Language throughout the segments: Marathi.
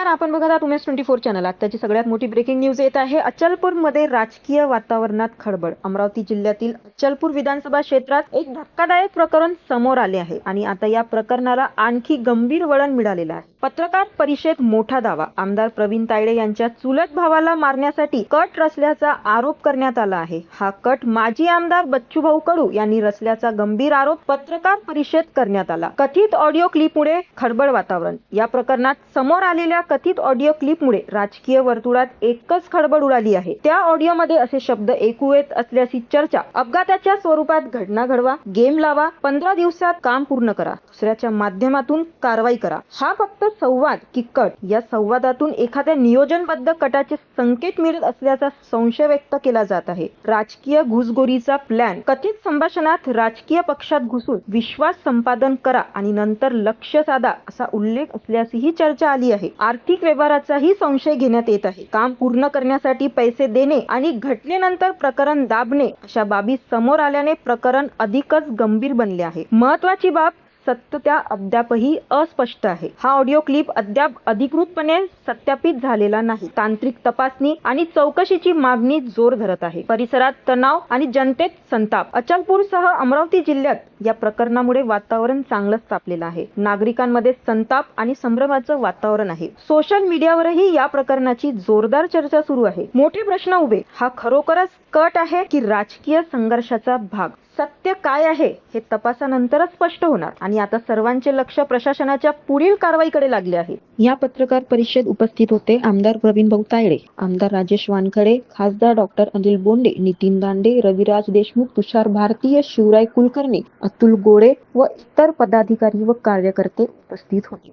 नमस्कार, आपण बघत आहात उमेश 24 चॅनल। आताची सगळ्यात मोठी ब्रेकिंग न्यूज येत आहे। अचलपूरमध्ये राजकीय वातावरणात खळबळ। अमरावती जिल्ह्यातील अचलपूर विधानसभा क्षेत्रात एक धक्कादायक प्रकरण समोर आले आहे आणि आता या प्रकरणाला आणखी गंभीर वळण मिळालेलं आहे। पत्रकार परिषदेत मोठा दावा। आमदार प्रवीण तायडे यांच्या चुलत भावाला मारण्यासाठी कट रचल्याचा आरोप करण्यात आला आहे। हा कट माजी आमदार बच्चूभाऊ कडू यांनी रचल्याचा गंभीर आरोप पत्रकार परिषदेत करण्यात आला। कथित ऑडिओ क्लिपमुळे खळबळ वातावरण। या प्रकरणात समोर आलेल्या कथित ऑडिओ क्लिपमुळे राजकीय वर्तुळात एकच खळबळ उडाली आहे। त्या ऑडिओमध्ये असे शब्द ऐकू येत असल्याची चर्चा। अपघाताच्या स्वरूपात घटना घडवा, गेम लावा, 15 दिवसात काम पूर्ण करा, दुसऱ्याच्या माध्यमातून कारवाई करा। हा फक्त संवाद की कट? या संवादातून एखाद्या नियोजनबद्ध कटाचे संकेत मिळत असल्याचा संशय व्यक्त केला जात आहे। राजकीय घुसखोरीचा प्लॅन। कथित संभाषणात राजकीय पक्षात घुसून विश्वास संपादन करा आणि नंतर लक्ष साधा असा उल्लेख असल्याचीही चर्चा आली आहे। आर्थिक व्यवहाराचाही संशय घेण्यात येत आहे। काम पूर्ण करण्यासाठी पैसे देणे आणि घटनेनंतर प्रकरण दाबणे अशा बाबी समोर आल्याने प्रकरण अधिकच गंभीर बनले आहे। महत्त्वाची बाब, सत्यता अद्यापही अस्पष्ट आहे। हा ऑडिओ क्लिप अद्याप अधिकृतपणे सत्यापित झालेला नाही। तांत्रिक तपासणी आणि चौकशीची मागणी जोर धरत आहे। परिसरात तणाव आणि जनतेत संताप। अचलपूरसह अमरावती जिल्ह्यात या प्रकरणामुळे वातावरण चांगलंच तापलेलं आहे। नागरिकांमध्ये संताप आणि संभ्रमाचं वातावरण आहे। सोशल मीडियावरही या प्रकरणाची जोरदार चर्चा सुरू आहे। मोठे प्रश्न उभे। हा खरोखरच कट आहे की राजकीय संघर्षाचा भाग? सत्य काय आहे हे तपासानंतरच स्पष्ट होणार आणि आता सर्वांचे लक्ष प्रशासनाच्या पुढील कारवाईकडे लागले आहे। या पत्रकार परिषदेत उपस्थित होते आमदार प्रवीणभाऊ तायडे, आमदार राजेश वानखडे, खासदार डॉक्टर अनिल बोंडे, नितीन दांडे, रविराज देशमुख, तुषार भारतीय, शिवराय कुलकर्णी, अतुल गोडे व इतर पदाधिकारी व कार्यकर्ते उपस्थित होते।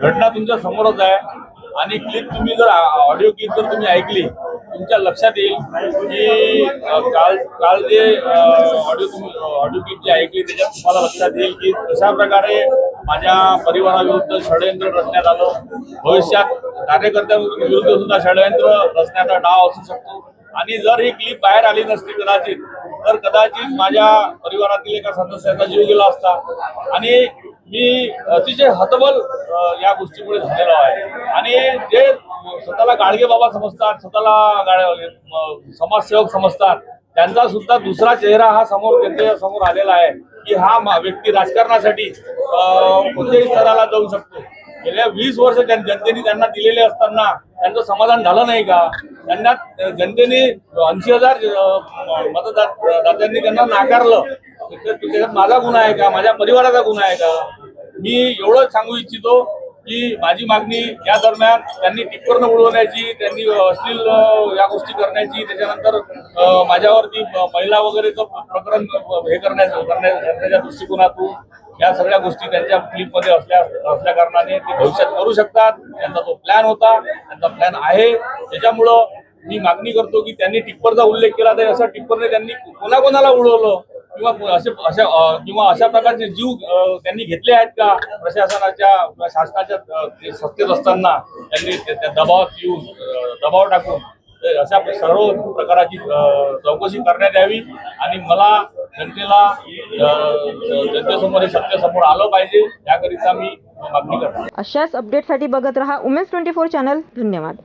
घटना तुमच्या समोरच आहे आणि क्लिप तुम्ही जर ऑडिओ क्लिप जर तुम्ही ऐकली, तुमच्या लक्षात येईल की काल जे ऑडिओ क्लिप जी ऐकली त्याच्यात तुम्हाला लक्षात येईल की कशा प्रकारे माझ्या परिवाराविरुद्ध षडयंत्र रचण्यात आलं। भविष्यात कार्यकर्त्यांविरुद्ध सुद्धा षडयंत्र रचण्याचा डाव असू शकतो आणि जर ही क्लिप बाहेर आली नसती तर कदाचित माझ्या परिवारातील एका सदस्याचा जीव गेला असता आणि मी अतिशय हतबल या गोष्टीमुळे झालेलो आहे। आणि जे स्वतःला गाडगे बाबा समजतात, स्वतःला समाजसेवक समजतात, त्यांचा सुद्धा दुसरा चेहरा हा जनतेच्या समोर आलेला आहे की हा व्यक्ती राजकारणासाठी कोणत्याही स्तराला जाऊ शकतो। गेल्या 20 वर्ष जनतेने त्यांना दिलेले असताना त्यांचं समाधान झालं नाही का? त्यांना जनतेने 80,000 मतदात्यांनी त्यांना नाकारलं। त्याच्यात माझा गुन्हा आहे का? माझ्या परिवाराचा गुन्हा आहे का? मी एवढंच सांगू इच्छितो की माझी मागणी या दरम्यान त्यांनी टिप्परनं उडवण्याची, त्यांनी अश्लील या गोष्टी करण्याची, त्याच्यानंतर माझ्यावरती महिला वगैरेचं प्रकरण हे करण्याच्या दृष्टिकोनातून या सगळ्या गोष्टी त्यांच्या क्लिपमध्ये असल्या कारणाने ते भविष्यात करू शकतात। त्यांचा तो प्लॅन होता, त्यांचा प्लॅन आहे। त्याच्यामुळं मी मागणी करतो की त्यांनी टिप्परचा उल्लेख केला तर असं टिप्परने त्यांनी कोणाकोणाला उडवलं किंवा अशा प्रकारचे जीव त्यांनी घेतले आहेत का? प्रशासनाच्या शासनाच्या सत्तेत असताना त्यांनी दबाव टाकून अशा सर्व प्रकाराची चौकशी करण्यात यावी आणि मला जनतेसमोर सत्य समोर आलं पाहिजे, याकरिता मी मागणी करतो। अशाच अपडेटसाठी बघत रहा उमेश 24 चॅनल। धन्यवाद।